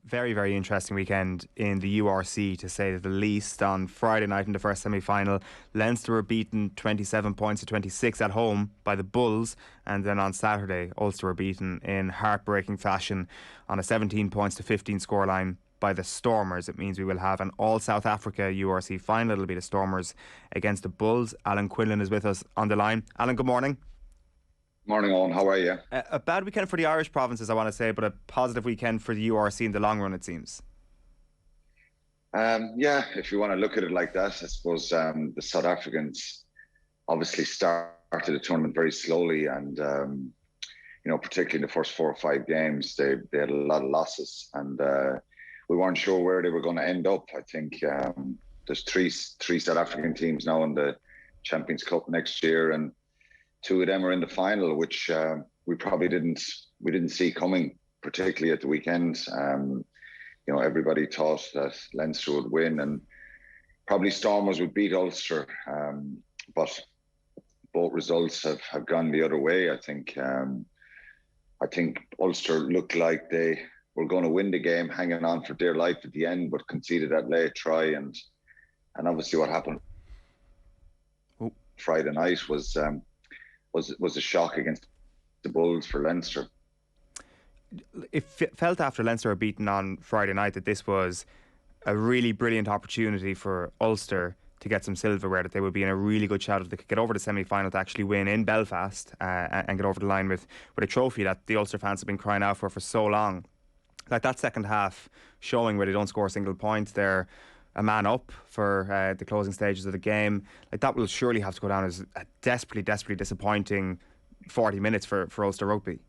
very, very interesting weekend in the URC, to say the least. On Friday night in the first semi-final, Leinster were beaten 27 points to 26 at home by the Bulls, and then on Saturday Ulster were beaten in heartbreaking fashion on a 17 points to 15 scoreline by the Stormers. It means we will have an all South Africa URC final. It'll be the Stormers against the Bulls. Alan Quinlan is with us on the line. Alan, good morning. Morning, Eoin. How are you? A bad weekend for the Irish provinces, I want to say, but a positive weekend for the URC in the long run, it seems. Yeah, if you want to look at it like that, I suppose the South Africans obviously started the tournament very slowly, and particularly in the first 4 or 5 games, they had a lot of losses, and we weren't sure where they were going to end up. I think there's three South African teams now in the Champions Cup next year, and 2 of them are in the final, which we probably didn't see coming, particularly at the weekend. Everybody thought that Leinster would win, and probably Stormers would beat Ulster, but both results have gone the other way. I think Ulster looked like they were going to win the game, hanging on for dear life at the end, but conceded that late try, and obviously what happened Friday night was a shock against the Bulls for Leinster. It felt after Leinster were beaten on Friday night that this was a really brilliant opportunity for Ulster to get some silverware, that they would be in a really good shot if they could get over the semi-final to actually win in Belfast and get over the line with a trophy that the Ulster fans have been crying out for so long. Like that second half showing where they don't score a single point, they're a man up for the closing stages of the game. Like that will surely have to go down as a desperately disappointing 40 minutes for Ulster Rugby.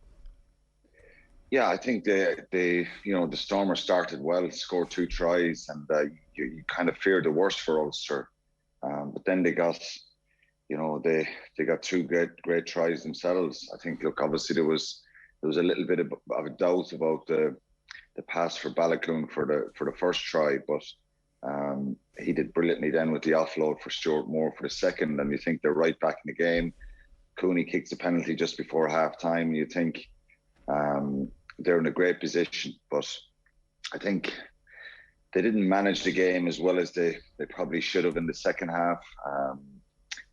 Yeah, I think the Stormers started well, scored 2 tries, and you kind of feared the worst for Ulster. But then they got 2 great tries themselves. I think, look, obviously there was a little bit of a doubt about the pass for Balakoon for the first try, but he did brilliantly then with the offload for Stuart Moore for the second, and you think they're right back in the game. Cooney kicks a penalty just before half time. You think they're in a great position, but I think they didn't manage the game as well as they probably should have in the second half.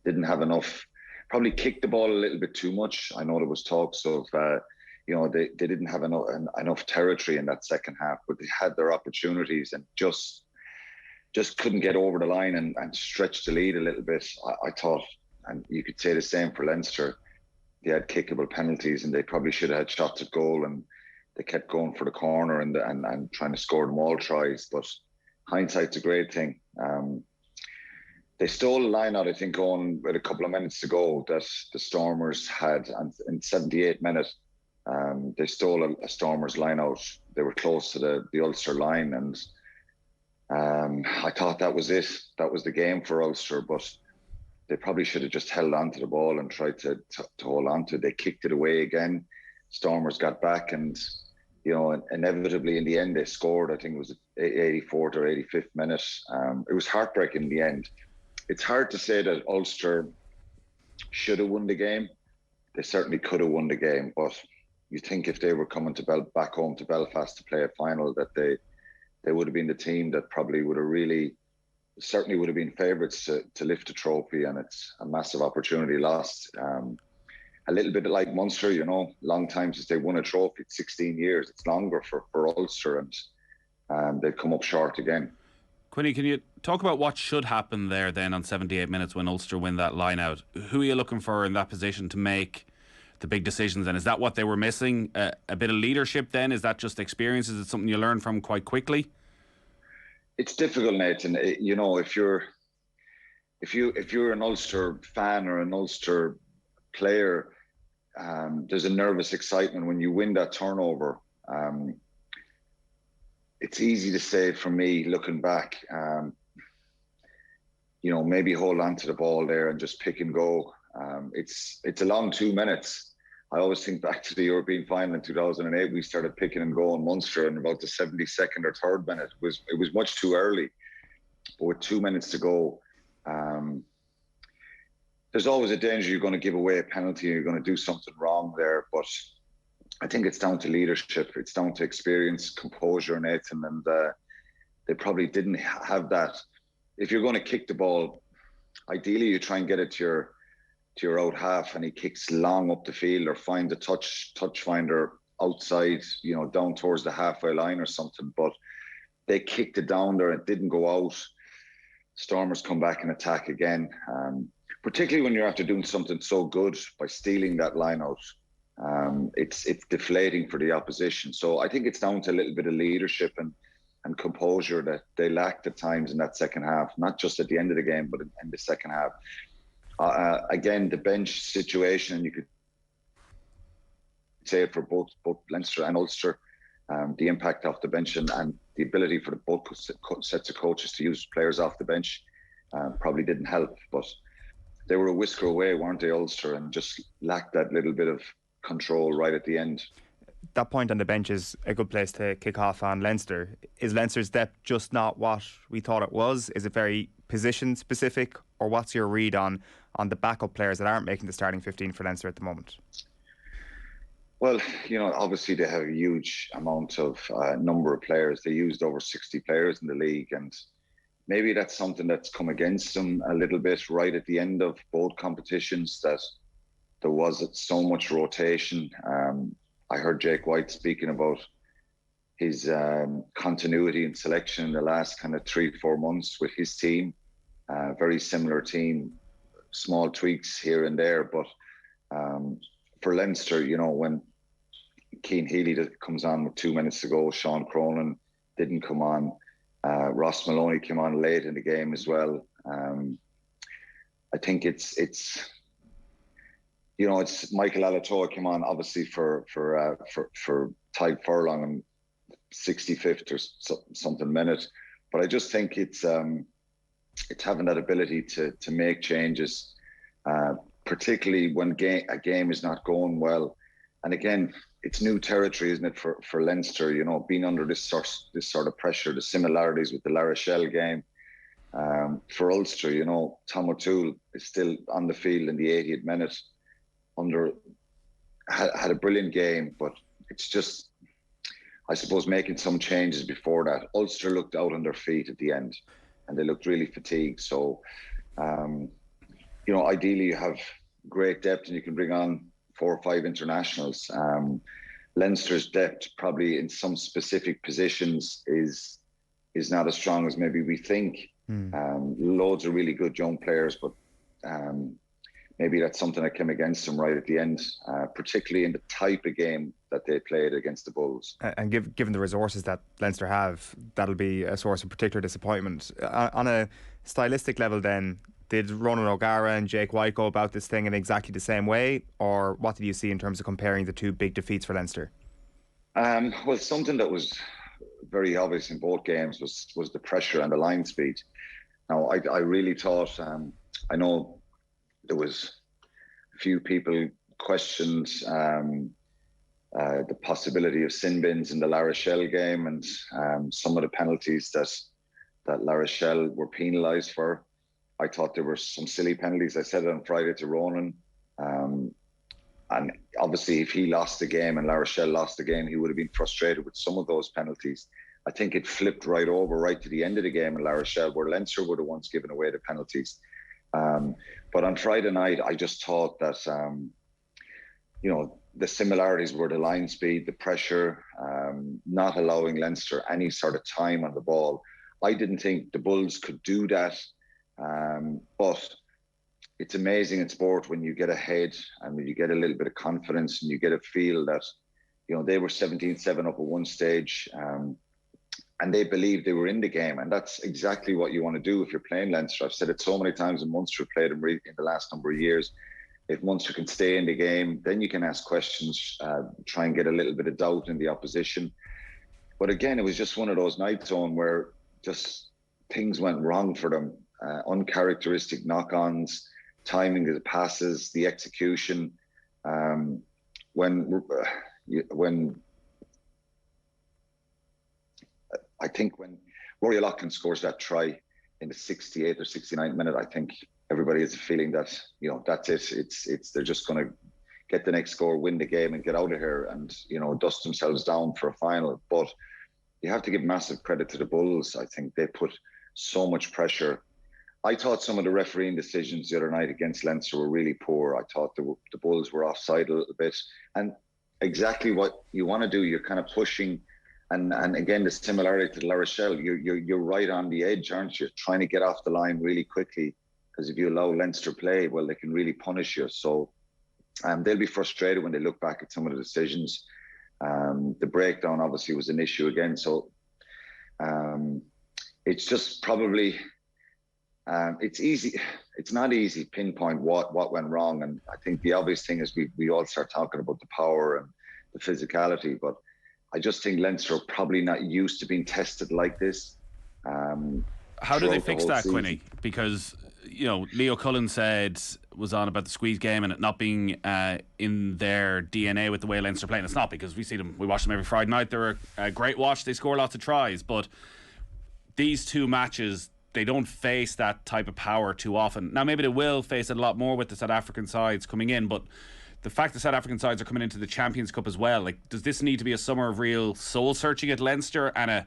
Didn't have enough, probably kicked the ball a little bit too much. I know there was talks of they didn't have enough territory in that second half, but they had their opportunities and just couldn't get over the line and stretch the lead a little bit. I thought, and you could say the same for Leinster, they had kickable penalties and they probably should have had shots at goal, and they kept going for the corner and trying to score them all tries. But hindsight's a great thing. They stole a line out, I think, going with a couple of minutes to go, that the Stormers had, and in 78 minutes, they stole a Stormers line out. They were close to the Ulster line, and I thought that was it. That was the game for Ulster, but they probably should have just held on to the ball and tried to hold on to it. They kicked it away again. Stormers got back, and inevitably in the end they scored. I think it was 84th or 85th minute. It was heartbreaking in the end. It's hard to say that Ulster should have won the game. They certainly could have won the game, but you think if they were coming back home to Belfast to play a final, that they would have been the team that probably would have certainly would have been favourites to lift the trophy, and it's a massive opportunity lost. A little bit like Munster, long time since they won a trophy. It's 16 years. It's longer for Ulster, and they've come up short again. Quinny, can you talk about what should happen there then on 78 minutes when Ulster win that line out? Who are you looking for in that position to make the big decisions then? Is that what they were missing? A bit of leadership then? Is that just experience? Is it something you learn from quite quickly? It's difficult, Nathan. If you're an Ulster fan or an Ulster player, there's a nervous excitement when you win that turnover. It's easy to say for me, looking back, maybe hold on to the ball there and just pick and go. It's a long 2 minutes. I always think back to the European final in 2008. We started picking and going Munster in about the 72nd or 3rd minute. It was much too early. But with 2 minutes to go, there's always a danger you're going to give away a penalty, you're going to do something wrong there. But I think it's down to leadership. It's down to experience, composure, Nathan, and they probably didn't have that. If you're going to kick the ball, ideally you try and get it to your out half, and he kicks long up the field, or find a touch finder outside, down towards the halfway line or something. But they kicked it down there, it didn't go out. Stormers come back and attack again. Particularly when you're after doing something so good by stealing that line out. It's deflating for the opposition. So I think it's down to a little bit of leadership and composure that they lacked at times in that second half, not just at the end of the game, but in the second half. Again, the bench situation, you could say it for both Leinster and Ulster, the impact off the bench and the ability for both sets of coaches to use players off the bench probably didn't help. But they were a whisker away, weren't they, Ulster, and just lacked that little bit of control right at the end. That point on the bench is a good place to kick off on Leinster. Is Leinster's depth just not what we thought it was? Is it very position specific, or what's your read on the backup players that aren't making the starting 15 for Leinster at the moment? Well, obviously they have a huge amount of number of players. They used over 60 players in the league, and maybe that's something that's come against them a little bit right at the end of both competitions, that there was so much rotation. I heard Jake White speaking about his continuity and selection in the last kind of 3-4 months with his team. Very similar team, small tweaks here and there. But for Leinster, when Cian Healy comes on with 2 minutes to go, Sean Cronin didn't come on. Ross Maloney came on late in the game as well. I think it's Michael Alatoa came on obviously for Tyke Furlong and 65th or something minute, but I just think it's having that ability to make changes, particularly when a game is not going well. And again, it's new territory, isn't it, for Leinster? Being under this sort of pressure, the similarities with the La Rochelle game. For Ulster, Tom O'Toole is still on the field in the 80th minute. Had a brilliant game, but it's just, I suppose, making some changes before that. Ulster looked out on their feet at the end, and they looked really fatigued. So, ideally you have great depth and you can bring on 4 or 5 internationals. Leinster's depth probably in some specific positions is not as strong as maybe we think. Loads of really good young players, but maybe that's something that came against them right at the end, particularly in the type of game that they played against the Bulls. And given the resources that Leinster have, that'll be a source of particular disappointment. On a stylistic level then, did Ronan O'Gara and Jake White go about this thing in exactly the same way, or what did you see in terms of comparing the two big defeats for Leinster? Well, something that was very obvious in both games was the pressure and the line speed. Now, I really thought, I know there was a few people questioned the possibility of sin bins in the La Rochelle game, and some of the penalties that La Rochelle were penalised for. I thought there were some silly penalties. I said it on Friday to Ronan. And obviously, if he lost the game and La Rochelle lost the game, he would have been frustrated with some of those penalties. I think it flipped right over right to the end of the game in La Rochelle, where Leinster would have once given away the penalties. But on Friday night, I just thought that, the similarities were the line speed, the pressure, not allowing Leinster any sort of time on the ball. I didn't think the Bulls could do that. But it's amazing in sport when you get ahead and when you get a little bit of confidence and you get a feel that, they were 17-7 up at one stage, and they believed they were in the game. And that's exactly what you want to do if you're playing Leinster. I've said it so many times, and Munster played them in the last number of years. If Munster can stay in the game, then you can ask questions, try and get a little bit of doubt in the opposition. But again, it was just one of those nights on where just things went wrong for them. Uncharacteristic knock-ons, timing of the passes, the execution. When I think when Rory O'Loughlin scores that try in the 68th or 69th minute, I think everybody has a feeling that that's it. It's they're just going to get the next score, win the game, and get out of here and, dust themselves down for a final. But you have to give massive credit to the Bulls. I think they put so much pressure. I thought some of the refereeing decisions the other night against Leinster were really poor. I thought the Bulls were offside a little bit. And exactly what you want to do, you're kind of pushing. And again, the similarity to La Rochelle, you're right on the edge, aren't you? Trying to get off the line really quickly, because if you allow Leinster play, well, they can really punish you. So they'll be frustrated when they look back at some of the decisions. The breakdown obviously was an issue again. So it's just probably, it's easy. It's not easy to pinpoint what went wrong. And I think the obvious thing is we all start talking about the power and the physicality, but I just think Leinster are probably not used to being tested like this. How do they fix that, Quinny? Because, Leo Cullen was on about the squeeze game and it not being in their DNA with the way Leinster play. And it's not, because we watch them every Friday night. They're a great watch. They score lots of tries. But these two matches, they don't face that type of power too often. Now, maybe they will face it a lot more with the South African sides coming in, but the fact that South African sides are coming into the Champions Cup as well, does this need to be a summer of real soul searching at Leinster and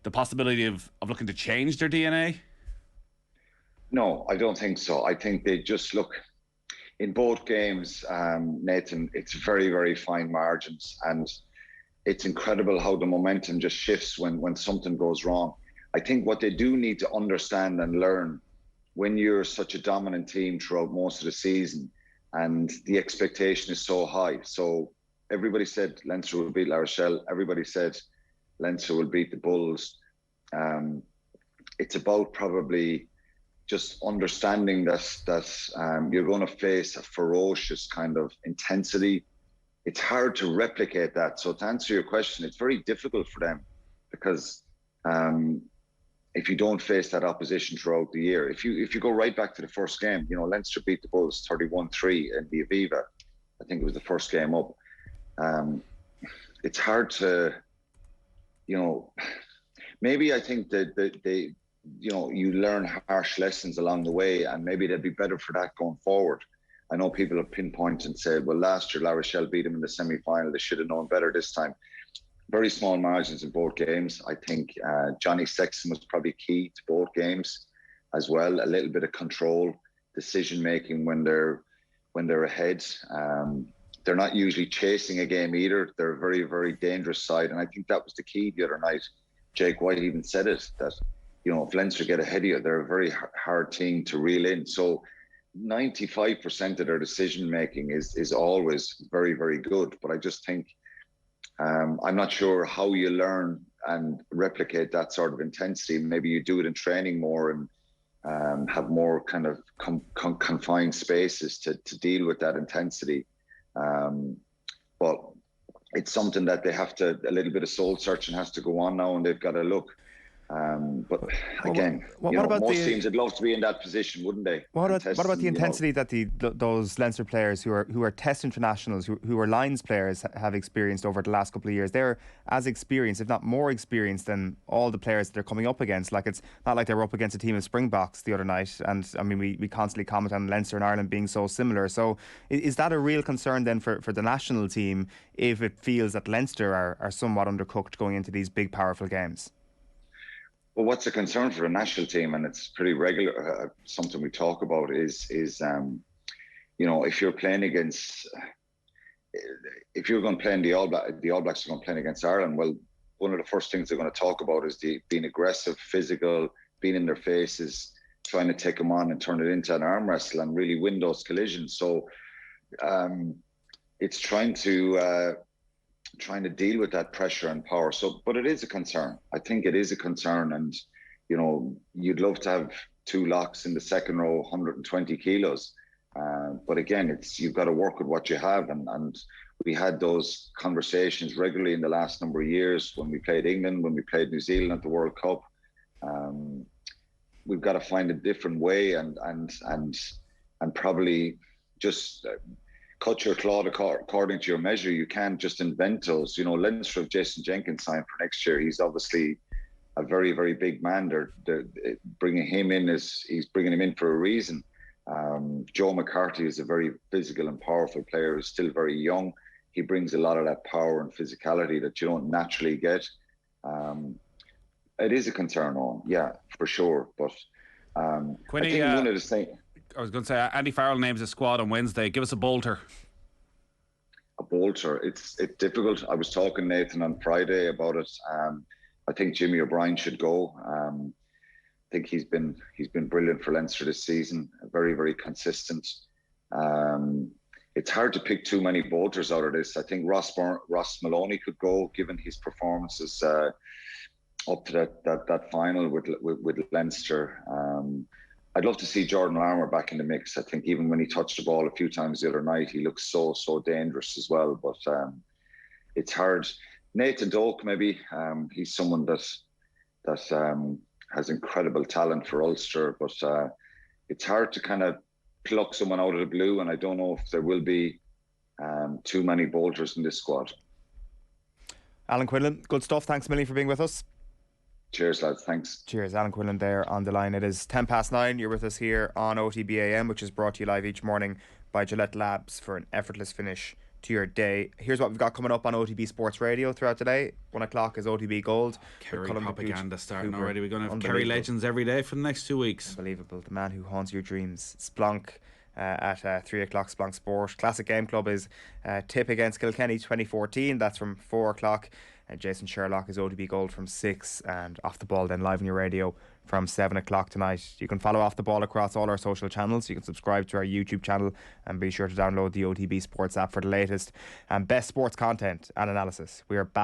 the possibility of looking to change their DNA? No, I don't think so. I think they just look in both games, Nathan, it's very, very fine margins, and it's incredible how the momentum just shifts when something goes wrong. I think what they do need to understand and learn, when you're such a dominant team throughout most of the season and the expectation is so high. So everybody said Leinster will beat La Rochelle. Everybody said Leinster will beat the Bulls. It's about probably just understanding that you're going to face a ferocious kind of intensity. It's hard to replicate that. So to answer your question, it's very difficult for them, because if you don't face that opposition throughout the year, if you go right back to the first game, Leinster beat the Bulls 31-3 in the Aviva. I think it was the first game up. It's hard to, maybe I think that they, you learn harsh lessons along the way, and maybe they'd be better for that going forward. I know people have pinpointed and said, well, last year La Rochelle beat them in the semi-final. They should have known better this time. Very small margins in both games. I think Johnny Sexton was probably key to both games as well. A little bit of control, decision making when they're ahead. They're not usually chasing a game either. They're a very, very dangerous side, and I think that was the key the other night. Jake White even said it, that if Leinster get ahead of you, they're a very hard team to reel in. So 95% of their decision making is always very, very good. But I just think I'm not sure how you learn and replicate that sort of intensity. Maybe you do it in training more and have more kind of confined spaces to deal with that intensity. But it's something that they have to, a little bit of soul searching has to go on now, and they've got to look. But again, what about most teams would love to be in that position, wouldn't they? What about the intensity that those Leinster players who are Test internationals, who are Lions players, have experienced over the last couple of years? They're as experienced, if not more experienced, than all the players that they're coming up against. Like, it's not like they were up against a team of Springboks the other night. And I mean, we constantly comment on Leinster and Ireland being so similar. So is that a real concern then for the national team, if it feels that Leinster are somewhat undercooked going into these big, powerful games? Well, what's a concern for the national team, and it's pretty regular, something we talk about, is if you're playing against, if you're going to play in the All Blacks are going to play against Ireland. Well, one of the first things they're going to talk about is being aggressive, physical, being in their faces, trying to take them on and turn it into an arm wrestle and really win those collisions. So it's trying to deal with that pressure and power. So, but it is a concern. I think it is a concern. And, you'd love to have two locks in the second row, 120 kilos. But again, you've got to work with what you have. And we had those conversations regularly in the last number of years when we played England, when we played New Zealand at the World Cup. We've got to find a different way and probably just cut your cloth according to your measure. You can't just invent those. Leinster have Jason Jenkins signed for next year. He's obviously a very, very big man. They're bringing him in he's bringing him in for a reason. Joe McCarthy is a very physical and powerful player. He's still very young. He brings a lot of that power and physicality that you don't naturally get. It is a concern on, yeah, for sure. But Quinny, I think one of the things. I was going to say, Andy Farrell names a squad on Wednesday. Give us a bolter. A bolter. It's difficult. I was talking to Nathan on Friday about it. I think Jimmy O'Brien should go. I think he's been brilliant for Leinster this season. Very, very consistent. It's hard to pick too many bolters out of this. I think Ross Maloney could go, given his performances up to that final with Leinster. I'd love to see Jordan Larmour back in the mix. I think even when he touched the ball a few times the other night, he looks so dangerous as well. But it's hard. Nathan Doak, maybe. He's someone that has incredible talent for Ulster, but it's hard to kind of pluck someone out of the blue, and I don't know if there will be too many bolters in this squad. Alan Quinlan, good stuff. Thanks a million for being with us. Cheers, lads. Thanks. Cheers. Alan Quinlan there on the line. It is 9:10. You're with us here on OTB AM, which is brought to you live each morning by Gillette Labs for an effortless finish to your day. Here's what we've got coming up on OTB Sports Radio throughout today. 1 o'clock is OTB Gold. Kerry propaganda starting already. We're going to have Kerry legends every day for the next 2 weeks. Unbelievable. The man who haunts your dreams. Splunk at 3 o'clock, Splunk Sport. Classic Game Club is Tip against Kilkenny 2014. That's from 4 o'clock. Jason Sherlock is OTB Gold from 6, and Off the Ball then live on your radio from 7 o'clock tonight. You can follow Off the Ball across all our social channels. You can subscribe to our YouTube channel and be sure to download the OTB Sports app for the latest and best sports content and analysis. We are back